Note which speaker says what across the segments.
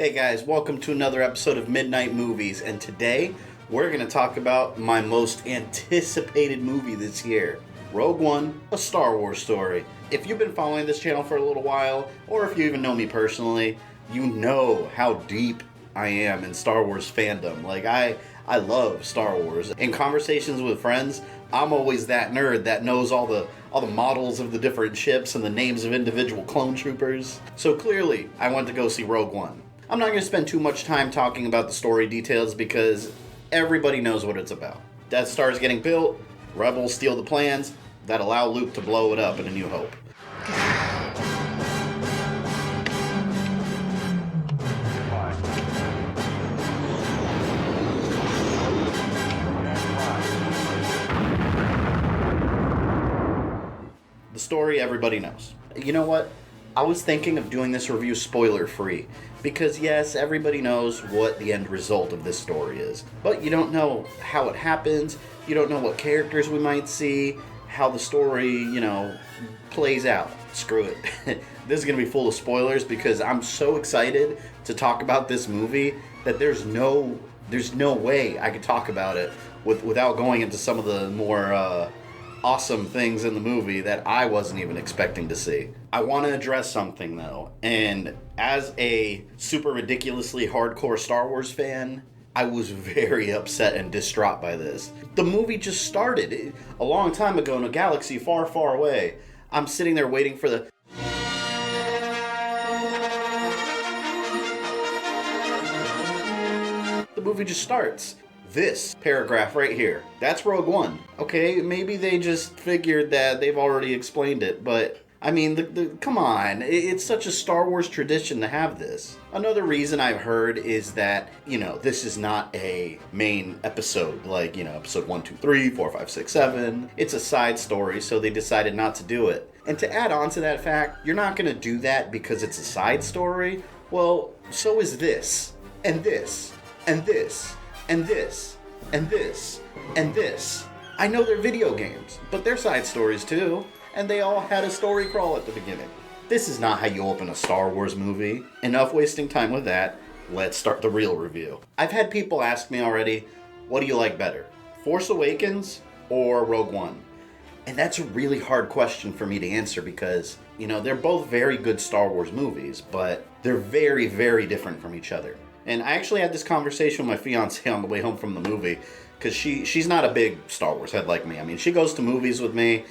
Speaker 1: Hey guys, welcome to another episode of Midnight Movies, and today we're going to talk about my most anticipated movie this year, Rogue One, a Star Wars story. If you've been following this channel for a little while, or if you even know me personally, you know how deep I am in Star Wars fandom. Like, I love Star Wars. In conversations with friends, I'm always that nerd that knows all the models of the different ships and the names of individual clone troopers. So clearly, I went to go see Rogue One. I'm not going to spend too much time talking about the story details because everybody knows what it's about. Death Star is getting built, Rebels steal the plans that allow Luke to blow it up in A New Hope. The story everybody knows. You know what? I was thinking of doing this review spoiler-free, because yes, everybody knows what the end result of this story is, but you don't know how it happens, you don't know what characters we might see, how the story, plays out. Screw it. This is going to be full of spoilers because I'm so excited to talk about this movie that there's no way I could talk about it without going into some of the more awesome things in the movie that I wasn't even expecting to see. I want to address something though, and as a super ridiculously hardcore Star Wars fan, I was very upset and distraught by this. The movie just started a long time ago in a galaxy far, far away. I'm sitting there waiting for the movie just starts. This paragraph right here, that's Rogue One. Okay, maybe they just figured that they've already explained it, but I mean, come on, it's such a Star Wars tradition to have this. Another reason I've heard is that, this is not a main episode, like, episode 1, 2, 3, 4, 5, 6, 7. It's a side story, so they decided not to do it. And to add on to that fact, you're not going to do that because it's a side story. Well, so is this, and this, and this, and this, and this, and this. I know they're video games, but they're side stories too, and they all had a story crawl at the beginning. This is not how you open a Star Wars movie. Enough wasting time with that. Let's start the real review. I've had people ask me already, what do you like better, Force Awakens or Rogue One? And that's a really hard question for me to answer because, they're both very good Star Wars movies, but they're very, very different from each other. And I actually had this conversation with my fiance on the way home from the movie, because she's not a big Star Wars head like me. I mean, she goes to movies with me,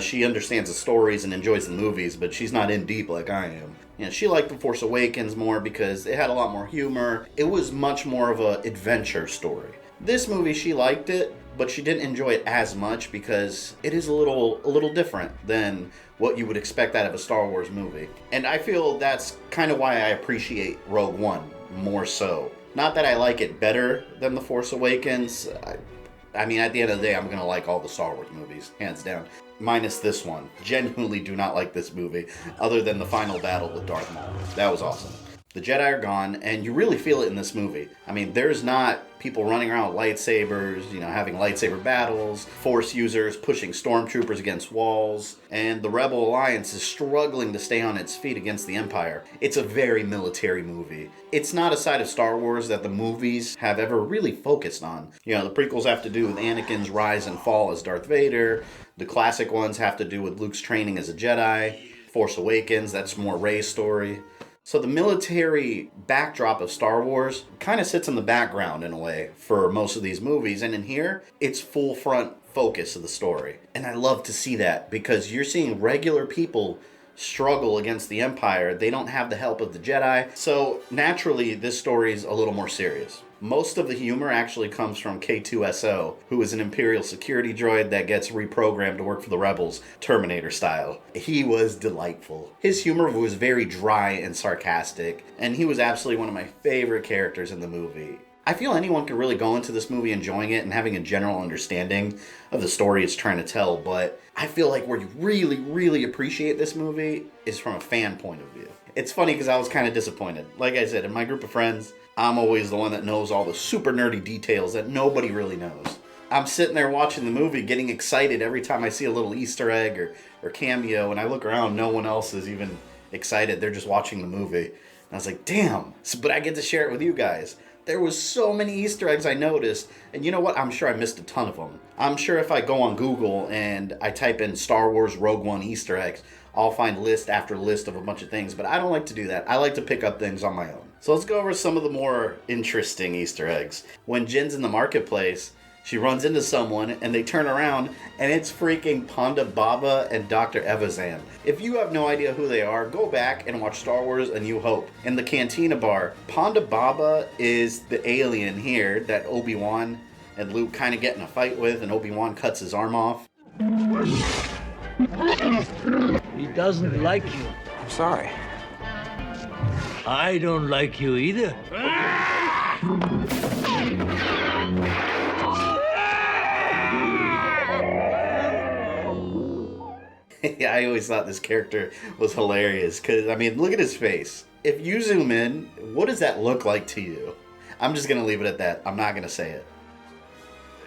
Speaker 1: she understands the stories and enjoys the movies, but she's not in deep like I am. She liked The Force Awakens more because it had a lot more humor. It was much more of an adventure story. This movie, she liked it, but she didn't enjoy it as much because it is a little different than what you would expect out of a Star Wars movie. And I feel that's kind of why I appreciate Rogue One more so. Not that I like it better than The Force Awakens. I mean, at the end of the day, I'm going to like all the Star Wars movies, hands down. Minus this one. Genuinely do not like this movie, other than the final battle with Darth Maul. That was awesome. The Jedi are gone, and you really feel it in this movie. I mean, there's not people running around with lightsabers, having lightsaber battles, Force users pushing stormtroopers against walls, and the Rebel Alliance is struggling to stay on its feet against the Empire. It's a very military movie. It's not a side of Star Wars that the movies have ever really focused on. The prequels have to do with Anakin's rise and fall as Darth Vader. The classic ones have to do with Luke's training as a Jedi. Force Awakens, that's more Rey's story. So the military backdrop of Star Wars kind of sits in the background in a way for most of these movies. And in here, it's full front focus of the story. And I love to see that because you're seeing regular people struggle against the Empire. They don't have the help of the Jedi. So naturally, this story is a little more serious. Most of the humor actually comes from K2SO, who is an Imperial security droid that gets reprogrammed to work for the Rebels, Terminator style. He was delightful. His humor was very dry and sarcastic, and he was absolutely one of my favorite characters in the movie. I feel anyone could really go into this movie enjoying it and having a general understanding of the story it's trying to tell, but I feel like where you really, really appreciate this movie is from a fan point of view. It's funny because I was kind of disappointed. Like I said, in my group of friends, I'm always the one that knows all the super nerdy details that nobody really knows. I'm sitting there watching the movie, getting excited every time I see a little Easter egg or cameo, and I look around, no one else is even excited. They're just watching the movie. I was like, damn. But I get to share it with you guys. There was so many Easter eggs I noticed, and you know what? I'm sure I missed a ton of them. I'm sure if I go on Google and I type in Star Wars Rogue One Easter eggs, I'll find list after list of a bunch of things, but I don't like to do that. I like to pick up things on my own. So let's go over some of the more interesting Easter eggs. When Jin's in the marketplace, she runs into someone and they turn around and it's freaking Ponda Baba and Dr. Evazan. If you have no idea who they are, go back and watch Star Wars A New Hope. In the Cantina bar, Ponda Baba is the alien here that Obi-Wan and Luke kind of get in a fight with, and Obi-Wan cuts his arm off.
Speaker 2: He doesn't like you.
Speaker 3: I'm sorry.
Speaker 2: I don't like you either.
Speaker 1: Yeah, I always thought this character was hilarious because, I mean, look at his face. If you zoom in, what does that look like to you? I'm just going to leave it at that. I'm not going to say it.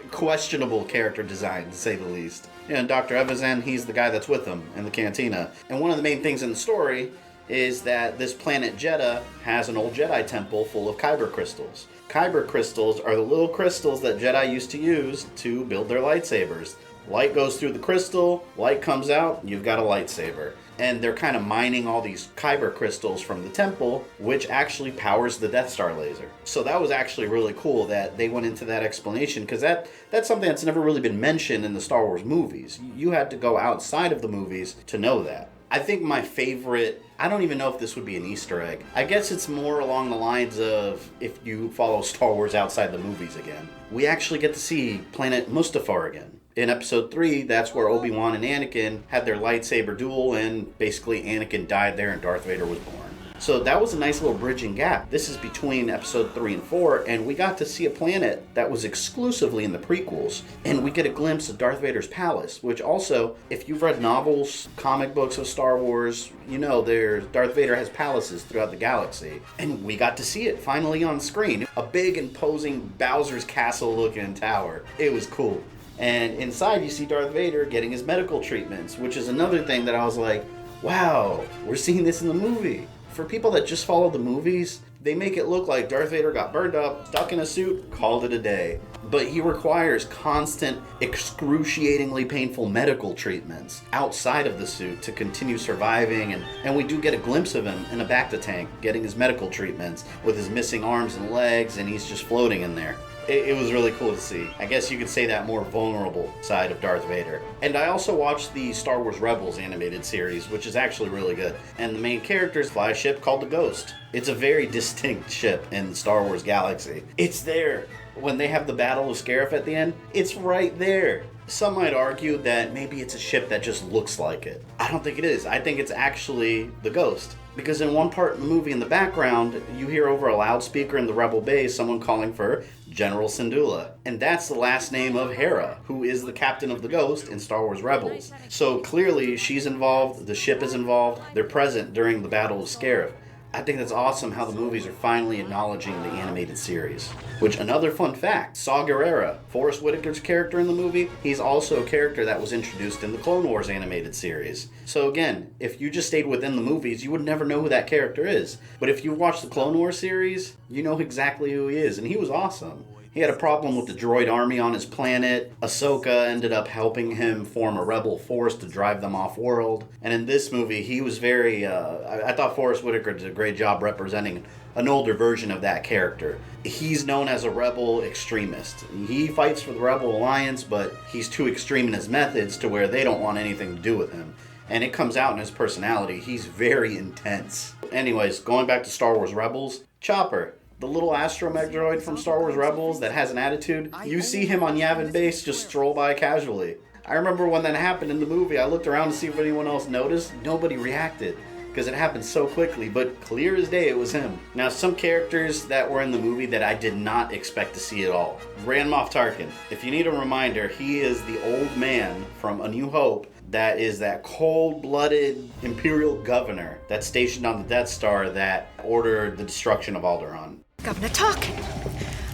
Speaker 1: Questionable character design, to say the least. And Dr. Evazan, he's the guy that's with them in the cantina. And one of the main things in the story is that this planet Jeddah has an old Jedi temple full of Kyber crystals. Kyber crystals are the little crystals that Jedi used to use to build their lightsabers. Light goes through the crystal, light comes out, you've got a lightsaber. And they're kind of mining all these Kyber crystals from the temple, which actually powers the Death Star laser. So that was actually really cool that they went into that explanation, because that's something that's never really been mentioned in the Star Wars movies. You had to go outside of the movies to know that. I think my favorite, I don't even know if this would be an Easter egg. I guess it's more along the lines of if you follow Star Wars outside the movies again. We actually get to see planet Mustafar again. In episode 3, that's where Obi-Wan and Anakin had their lightsaber duel, and basically Anakin died there and Darth Vader was born. So that was a nice little bridging gap. This is between episode 3 and 4, and we got to see a planet that was exclusively in the prequels. And we get a glimpse of Darth Vader's palace, which also, if you've read novels, comic books of Star Wars, you know Darth Vader has palaces throughout the galaxy. And we got to see it finally on screen. A big, imposing Bowser's Castle looking tower. It was cool. And inside you see Darth Vader getting his medical treatments, which is another thing that I was like, wow, we're seeing this in the movie. For people that just follow the movies, they make it look like Darth Vader got burned up, stuck in a suit, called it a day. But he requires constant, excruciatingly painful medical treatments outside of the suit to continue surviving, and we do get a glimpse of him in a Bacta tank getting his medical treatments with his missing arms and legs, and he's just floating in there. It was really cool to see. I guess you could say that more vulnerable side of Darth Vader. And I also watched the Star Wars Rebels animated series, which is actually really good. And the main characters fly a ship called the Ghost. It's a very distinct ship in the Star Wars galaxy. It's there. When they have the Battle of Scarif at the end, it's right there. Some might argue that maybe it's a ship that just looks like it. I don't think it is. I think it's actually the Ghost. Because in one part in the movie in the background, you hear over a loudspeaker in the Rebel base someone calling for General Syndulla. And that's the last name of Hera, who is the captain of the Ghost in Star Wars Rebels. So clearly she's involved, the ship is involved, they're present during the Battle of Scarif. I think that's awesome how the movies are finally acknowledging the animated series. Which, another fun fact, Saw Gerrera, Forrest Whitaker's character in the movie, he's also a character that was introduced in the Clone Wars animated series. So again, if you just stayed within the movies, you would never know who that character is. But if you watch the Clone Wars series, you know exactly who he is, and he was awesome. He had a problem with the droid army on his planet. Ahsoka ended up helping him form a rebel force to drive them off-world. And in this movie, he was very... I thought Forrest Whitaker did a great job representing an older version of that character. He's known as a rebel extremist. He fights for the Rebel Alliance, but he's too extreme in his methods to where they don't want anything to do with him. And it comes out in his personality. He's very intense. Anyways, going back to Star Wars Rebels, Chopper. The little astromech droid from Star Wars Rebels that has an attitude, you see him on Yavin Base just stroll by casually. I remember when that happened in the movie, I looked around to see if anyone else noticed. Nobody reacted, because it happened so quickly, but clear as day it was him. Now, some characters that were in the movie that I did not expect to see at all. Grand Moff Tarkin. If you need a reminder, he is the old man from A New Hope that is that cold-blooded Imperial governor that's stationed on the Death Star that ordered the destruction of Alderaan.
Speaker 4: Governor Tarkin,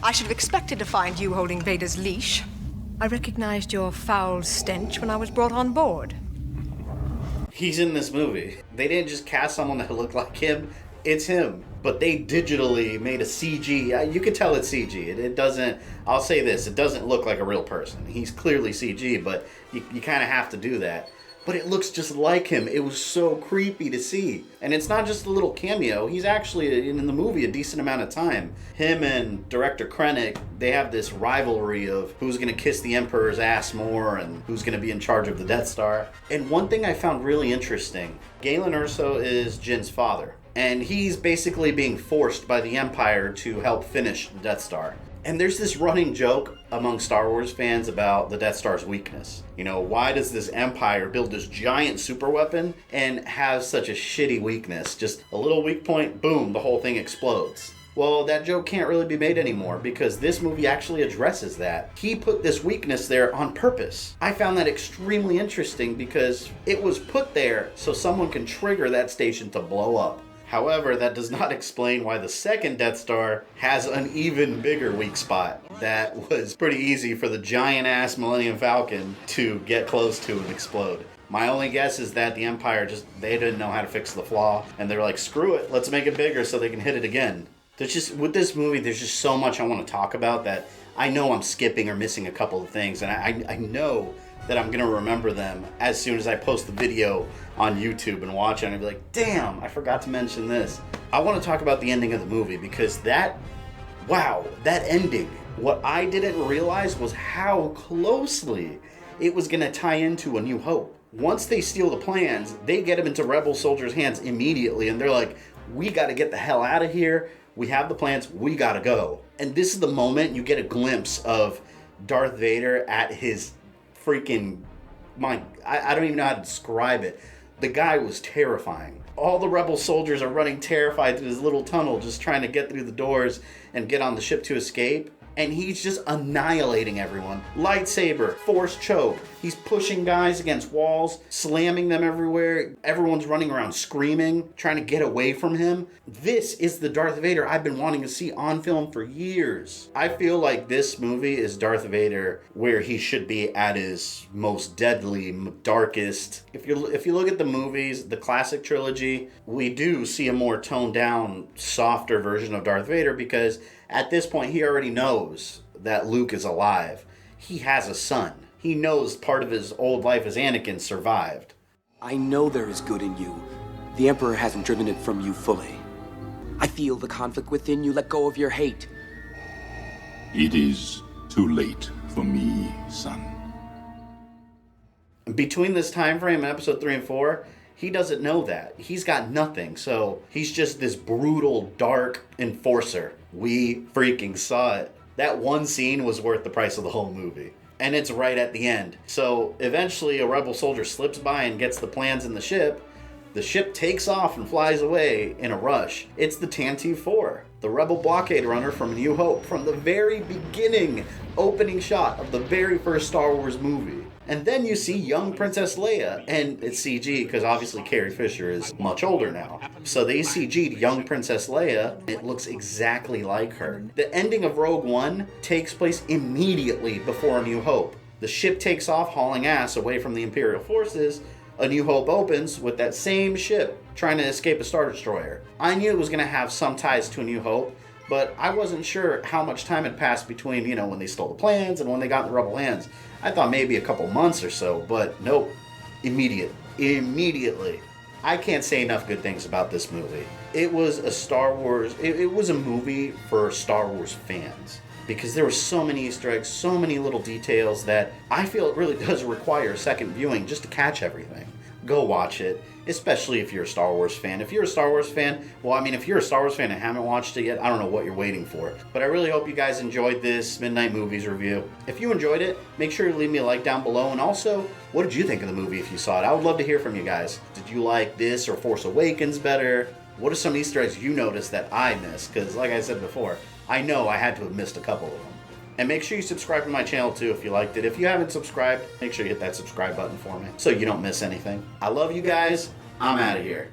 Speaker 4: I should have expected to find you holding Vader's leash. I recognized your foul stench when I was brought on board.
Speaker 1: He's in this movie. They didn't just cast someone that looked like him. It's him. But they digitally made a CG. You can tell it's CG. It doesn't, I'll say this, it doesn't look like a real person. He's clearly CG, but you kind of have to do that. But it looks just like him. It was so creepy to see. And it's not just a little cameo. He's actually in the movie a decent amount of time. Him and director Krennic, they have this rivalry of who's going to kiss the Emperor's ass more and who's going to be in charge of the Death Star. And one thing I found really interesting, Galen Erso is Jyn's father. And he's basically being forced by the Empire to help finish the Death Star. And there's this running joke among Star Wars fans about the Death Star's weakness. You know, why does this Empire build this giant super weapon and have such a shitty weakness? Just a little weak point, boom, the whole thing explodes. Well, that joke can't really be made anymore because this movie actually addresses that. He put this weakness there on purpose. I found that extremely interesting because it was put there so someone can trigger that station to blow up. However, that does not explain why the second Death Star has an even bigger weak spot. That was pretty easy for the giant-ass Millennium Falcon to get close to and explode. My only guess is that the Empire they didn't know how to fix the flaw, and they're like, screw it, let's make it bigger so they can hit it again. With this movie, there's just so much I want to talk about that I know I'm skipping or missing a couple of things, and I know that I'm going to remember them as soon as I post the video on YouTube and watch it, and I'll be like, damn, I forgot to mention this. I want to talk about the ending of the movie because that ending, what I didn't realize was how closely it was going to tie into A New Hope. Once they steal the plans, they get them into rebel soldiers' hands immediately, and they're like, we got to get the hell out of here. We have the plans. We got to go. And this is the moment you get a glimpse of Darth Vader at his freaking, I don't even know how to describe it. The guy was terrifying. All the rebel soldiers are running terrified through this little tunnel just trying to get through the doors and get on the ship to escape. And he's just annihilating everyone. Lightsaber, force choke. He's pushing guys against walls, slamming them everywhere. Everyone's running around screaming, trying to get away from him. This is the Darth Vader I've been wanting to see on film for years. I feel like this movie is Darth Vader where he should be at his most deadly, darkest. If you look at the movies, the classic trilogy, we do see a more toned down, softer version of Darth Vader because at this point, he already knows that Luke is alive. He has a son. He knows part of his old life as Anakin survived.
Speaker 3: I know there is good in you. The Emperor hasn't driven it from you fully. I feel the conflict within you. Let go of your hate.
Speaker 5: It is too late for me, son.
Speaker 1: Between this time frame in episode 3 and 4, he doesn't know that. He's got nothing. So he's just this brutal, dark enforcer. We freaking saw it. That one scene was worth the price of the whole movie. And it's right at the end. So eventually a rebel soldier slips by and gets the plans in the ship. The ship takes off and flies away in a rush. It's the Tantive 4, the rebel blockade runner from A New Hope, from the very beginning opening shot of the very first Star Wars movie. And then you see young Princess Leia, and it's CG because obviously Carrie Fisher is much older now. So they CG'd young Princess Leia. It looks exactly like her. The ending of Rogue One takes place immediately before A New Hope. The ship takes off hauling ass away from the Imperial forces. A New Hope opens with that same ship trying to escape a Star Destroyer. I knew it was going to have some ties to A New Hope, but I wasn't sure how much time had passed between, when they stole the plans and when they got in the rebel hands. I thought maybe a couple months or so, but nope. Immediately. I can't say enough good things about this movie. It was a Star Wars, it was a movie for Star Wars fans. Because there were so many Easter eggs, so many little details that I feel it really does require a second viewing just to catch everything. Go watch it, especially if you're a Star Wars fan. If you're a Star Wars fan, if you're a Star Wars fan and haven't watched it yet, I don't know what you're waiting for. But I really hope you guys enjoyed this Midnight Movies review. If you enjoyed it, make sure to leave me a like down below. And also, what did you think of the movie if you saw it? I would love to hear from you guys. Did you like this or Force Awakens better? What are some Easter eggs you noticed that I missed? Because like I said before, I know I had to have missed a couple of them. And make sure you subscribe to my channel too if you liked it. If you haven't subscribed, make sure you hit that subscribe button for me so you don't miss anything. I love you guys. I'm out of here.